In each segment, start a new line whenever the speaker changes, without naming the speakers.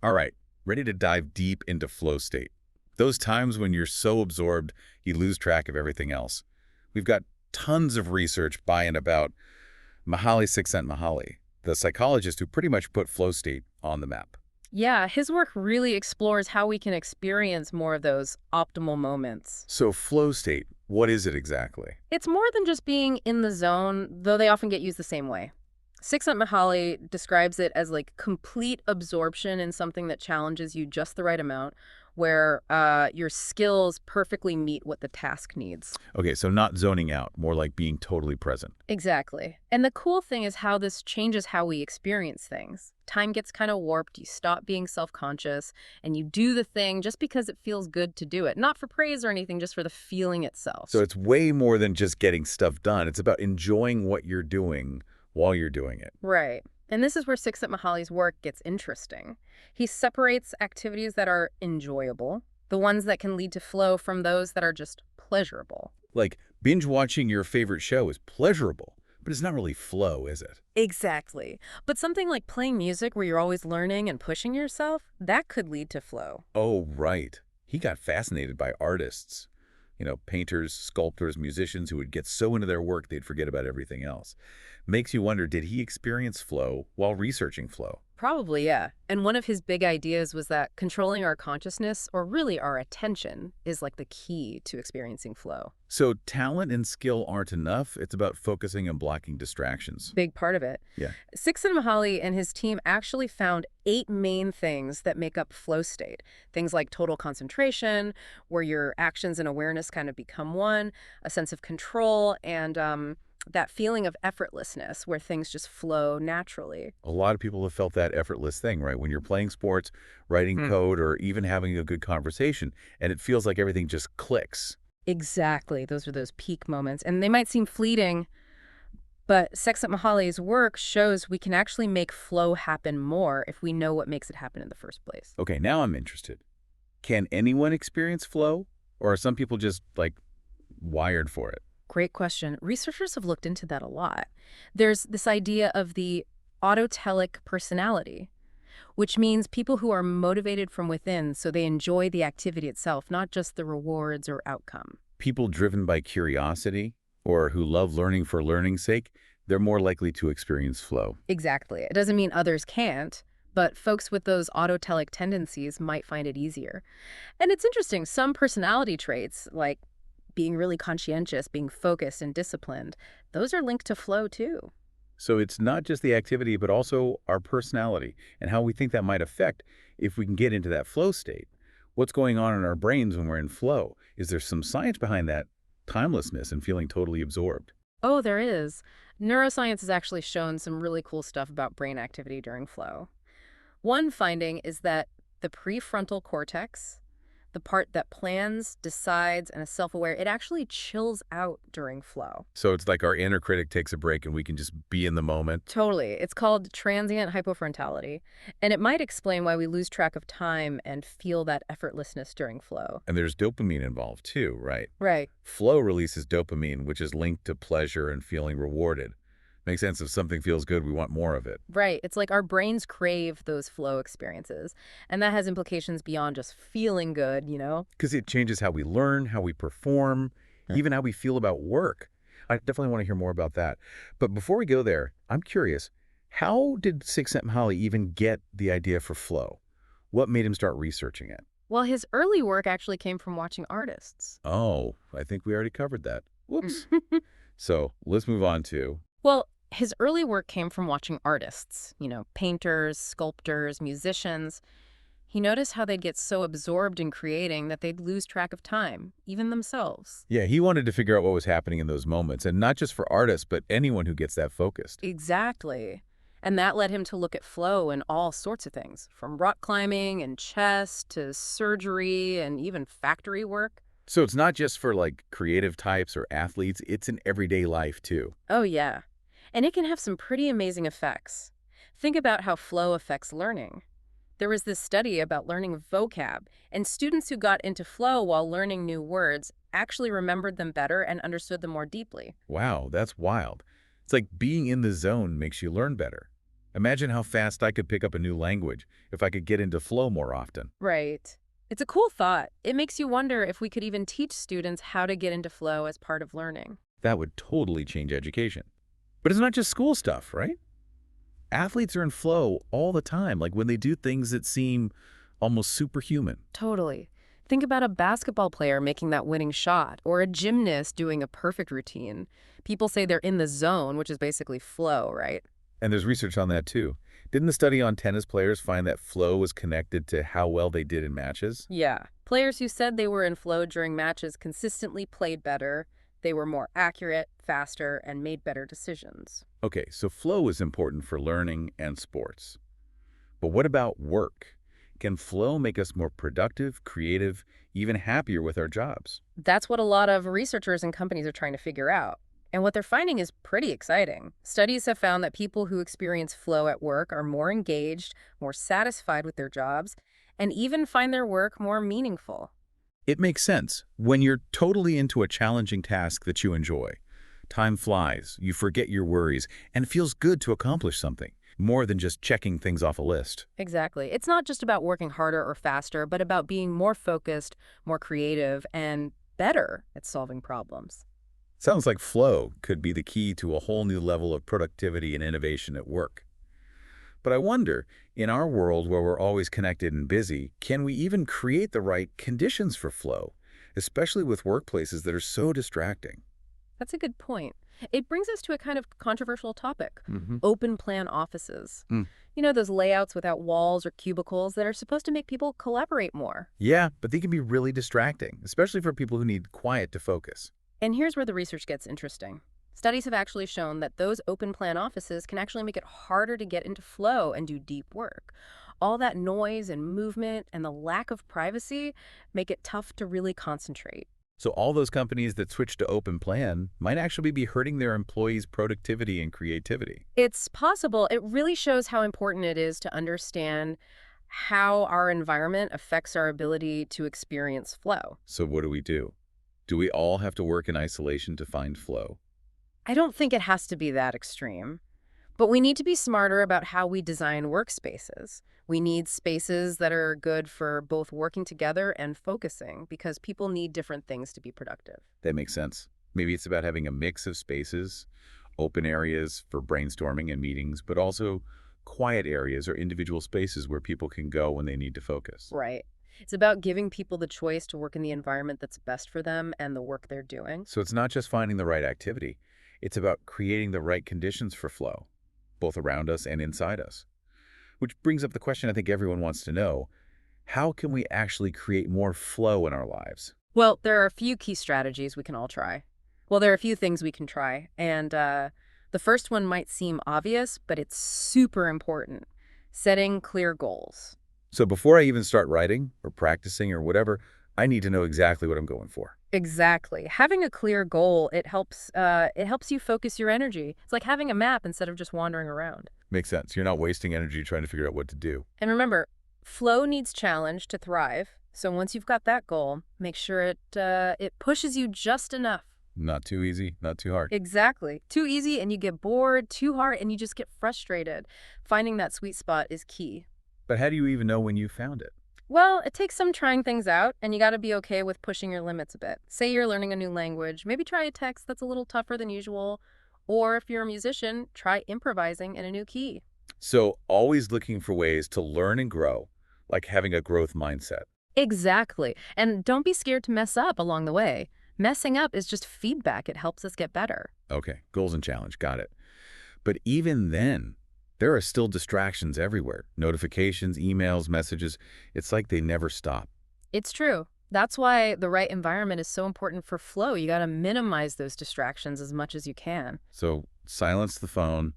All right, ready to dive deep into flow state. Those times when you're so absorbed, you lose track of everything else. We've got tons of research by and about Mihaly Csikszentmihalyi, the psychologist who pretty much put flow state on the map.
Yeah, his work really explores how we can experience more of those optimal moments.
So flow state, what is it exactly?
It's more than just being in the zone, though they often get used the same way. Csikszentmihalyi describes it as like complete absorption in something that challenges you just the right amount, where your skills perfectly meet what the task needs.
Okay, so not zoning out, more like being totally present.
Exactly. And the cool thing is how this changes how we experience things. Time gets kind of warped, you stop being self-conscious, and you do the thing just because it feels good to do it. Not for praise or anything, just for the feeling itself.
So it's way more than just getting stuff done. It's about enjoying what you're doing while you're doing it.
Right. And this is where Csikszentmihalyi's work gets interesting. He separates activities that are enjoyable, the ones that can lead to flow, from those that are just pleasurable.
Like binge watching your favorite show is pleasurable, but it's not really flow, is it?
Exactly. But something like playing music where you're always learning and pushing yourself, that could lead to flow.
Oh, right. He got fascinated by artists. Painters, sculptors, musicians who would get so into their work they'd forget about everything else. Makes you wonder, did he experience flow while researching flow?
Probably, yeah. And one of his big ideas was that controlling our consciousness, or really our attention, is like the key to experiencing flow.
So talent and skill aren't enough. It's about focusing and blocking distractions.
Big part of it.
Yeah.
Csikszentmihalyi and his team actually found 8 main things that make up flow state. Things like total concentration, where your actions and awareness kind of become one, a sense of control, and that feeling of effortlessness where things just flow naturally.
A lot of people have felt that effortless thing, right? When you're playing sports, writing code, or even having a good conversation, and it feels like everything just clicks.
Exactly. Those are those peak moments. And they might seem fleeting, but Csikszentmihalyi's work shows we can actually make flow happen more if we know what makes it happen in the first place.
Okay, now I'm interested. Can anyone experience flow? Or are some people just, like, wired for it?
Great question. Researchers have looked into that a lot. There's this idea of the autotelic personality, which means people who are motivated from within, so they enjoy the activity itself, not just the rewards or outcome.
People driven by curiosity or who love learning for learning's sake, they're more likely to experience flow.
Exactly. It doesn't mean others can't, but folks with those autotelic tendencies might find it easier. And it's interesting, some personality traits, like being really conscientious, being focused and disciplined, those are linked to flow too.
So it's not just the activity, but also our personality and how we think that might affect if we can get into that flow state. What's going on in our brains when we're in flow? Is there some science behind that timelessness and feeling totally absorbed?
Oh, there is. Neuroscience has actually shown some really cool stuff about brain activity during flow. One finding is that the prefrontal cortex, the part that plans, decides, and is self-aware, it actually chills out during flow.
So it's like our inner critic takes a break and we can just be in the moment.
Totally. It's called transient hypofrontality, and it might explain why we lose track of time and feel that effortlessness during flow.
And there's dopamine involved too, right?
Right.
Flow releases dopamine, which is linked to pleasure and feeling rewarded. Makes sense. If something feels good, we want more of it.
Right. It's like our brains crave those flow experiences, and that has implications beyond just feeling good.
Because it changes how we learn, how we perform, even how we feel about work. I definitely want to hear more about that. But before we go there, I'm curious, how did Csikszentmihalyi even get the idea for flow? What made him start researching it?
Well, his early work actually came from watching artists.
Oh, I think we already covered that. Whoops. So let's move on to...
Well, his early work came from watching artists, painters, sculptors, musicians. He noticed how they'd get so absorbed in creating that they'd lose track of time, even themselves.
Yeah, he wanted to figure out what was happening in those moments, and not just for artists, but anyone who gets that focused.
Exactly. And that led him to look at flow in all sorts of things, from rock climbing and chess to surgery and even factory work.
So it's not just for like creative types or athletes, it's in everyday life too.
Oh, yeah. And it can have some pretty amazing effects. Think about how flow affects learning. There was this study about learning vocab, and students who got into flow while learning new words actually remembered them better and understood them more deeply.
Wow, that's wild. It's like being in the zone makes you learn better. Imagine how fast I could pick up a new language if I could get into flow more often.
Right. It's a cool thought. It makes you wonder if we could even teach students how to get into flow as part of learning.
That would totally change education. But it's not just school stuff, right? Athletes are in flow all the time, like when they do things that seem almost superhuman.
Totally. Think about a basketball player making that winning shot or a gymnast doing a perfect routine. People say they're in the zone, which is basically flow, right?
And there's research on that too. Didn't the study on tennis players find that flow was connected to how well they did in matches?
Yeah. Players who said they were in flow during matches consistently played better. They were more accurate, faster, and made better decisions.
Okay, so flow is important for learning and sports. But what about work? Can flow make us more productive, creative, even happier with our jobs?
That's what a lot of researchers and companies are trying to figure out. And what they're finding is pretty exciting. Studies have found that people who experience flow at work are more engaged, more satisfied with their jobs, and even find their work more meaningful.
It makes sense. When you're totally into a challenging task that you enjoy, time flies, you forget your worries, and it feels good to accomplish something, more than just checking things off a list.
Exactly. It's not just about working harder or faster, but about being more focused, more creative, and better at solving problems.
Sounds like flow could be the key to a whole new level of productivity and innovation at work. But I wonder, in our world where we're always connected and busy, can we even create the right conditions for flow, especially with workplaces that are so distracting?
That's a good point. It brings us to a kind of controversial topic,
Mm-hmm.
open plan offices. You know, those layouts without walls or cubicles that are supposed to make people collaborate more.
Yeah, but they can be really distracting, especially for people who need quiet to focus.
And here's where the research gets interesting. Studies have actually shown that those open plan offices can actually make it harder to get into flow and do deep work. All that noise and movement and the lack of privacy make it tough to really concentrate.
So all those companies that switch to open plan might actually be hurting their employees' productivity and creativity.
It's possible. It really shows how important it is to understand how our environment affects our ability to experience flow.
So what do we do? Do we all have to work in isolation to find flow?
I don't think it has to be that extreme, but we need to be smarter about how we design workspaces. We need spaces that are good for both working together and focusing because people need different things to be productive.
That makes sense. Maybe it's about having a mix of spaces, open areas for brainstorming and meetings, but also quiet areas or individual spaces where people can go when they need to focus.
Right. It's about giving people the choice to work in the environment that's best for them and the work they're doing.
So it's not just finding the right activity. It's about creating the right conditions for flow, both around us and inside us. Which brings up the question I think everyone wants to know. How can we actually create more flow in our lives?
Well, there are a few key strategies we can all try. Well, there are a few things we can try. And the first one might seem obvious, but it's super important. Setting clear goals.
So before I even start writing or practicing or whatever, I need to know exactly what I'm going for.
Exactly. Having a clear goal, it helps you focus your energy. It's like having a map instead of just wandering around.
Makes sense. You're not wasting energy trying to figure out what to do.
And remember, flow needs challenge to thrive. So once you've got that goal, make sure it pushes you just enough.
Not too easy, not too hard.
Exactly. Too easy and you get bored, too hard and you just get frustrated. Finding that sweet spot is key.
But how do you even know when you found it?
Well, it takes some trying things out, and you got to be okay with pushing your limits a bit. Say you're learning a new language, maybe try a text that's a little tougher than usual. Or if you're a musician, try improvising in a new key.
So always looking for ways to learn and grow, like having a growth mindset.
Exactly. And don't be scared to mess up along the way. Messing up is just feedback. It helps us get better.
Okay, goals and challenge, got it. But even then, there are still distractions everywhere. Notifications, emails, messages. It's like they never stop.
It's true. That's why the right environment is so important for flow. You got to minimize those distractions as much as you can.
So silence the phone,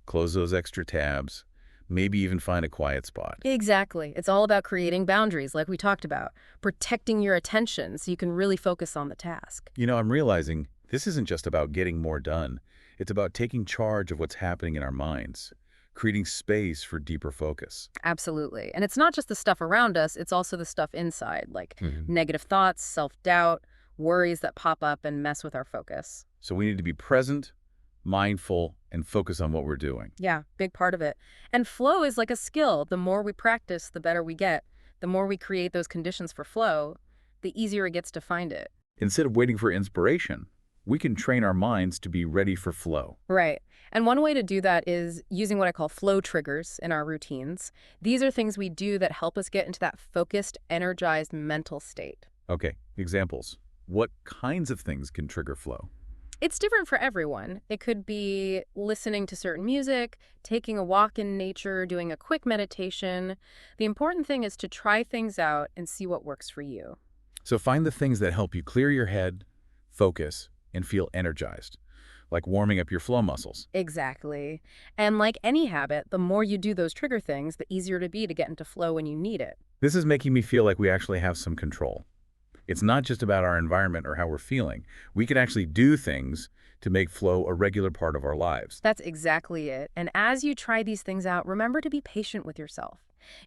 close those extra tabs, maybe even find a quiet spot.
Exactly. It's all about creating boundaries, like we talked about, protecting your attention so you can really focus on the task.
You know, I'm realizing this isn't just about getting more done. It's about taking charge of what's happening in our minds, creating space for deeper focus.
Absolutely. And it's not just the stuff around us, it's also the stuff inside, like
Mhm.
negative thoughts, self-doubt, worries that pop up and mess with our focus.
So we need to be present, mindful, and focus on what we're doing.
Yeah, big part of it. And flow is like a skill. The more we practice, the better we get. The more we create those conditions for flow, the easier it gets to find it.
Instead of waiting for inspiration, we can train our minds to be ready for flow.
Right. And one way to do that is using what I call flow triggers in our routines. These are things we do that help us get into that focused, energized mental state.
Okay, examples. What kinds of things can trigger flow?
It's different for everyone. It could be listening to certain music, taking a walk in nature, doing a quick meditation. The important thing is to try things out and see what works for you.
So find the things that help you clear your head, focus, and feel energized, like warming up your flow muscles.
Exactly. And like any habit, the more you do those trigger things, the easier to be to get into flow when you need it.
This is making me feel like we actually have some control. It's not just about our environment or how we're feeling. We can actually do things to make flow a regular part of our lives.
That's exactly it. And as you try these things out, remember to be patient with yourself.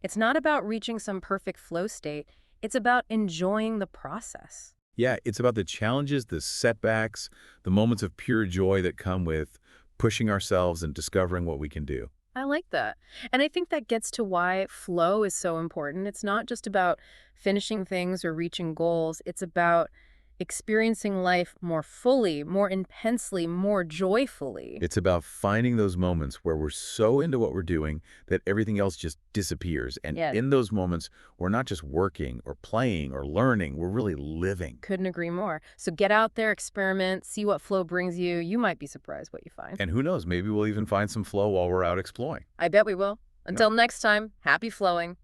It's not about reaching some perfect flow state. It's about enjoying the process.
Yeah, it's about the challenges, the setbacks, the moments of pure joy that come with pushing ourselves and discovering what we can do.
I like that. And I think that gets to why flow is so important. It's not just about finishing things or reaching goals. It's about experiencing life more fully, more intensely, more joyfully.
It's about finding those moments where we're so into what we're doing that everything else just disappears. And
Yeah,
in those moments, we're not just working or playing or learning, we're really living.
couldn't agree more. So get out there, experiment, see what flow brings you. You might be surprised what you find.
And who knows, maybe we'll even find some flow while we're out exploring.
I bet we will. Until next time, happy flowing.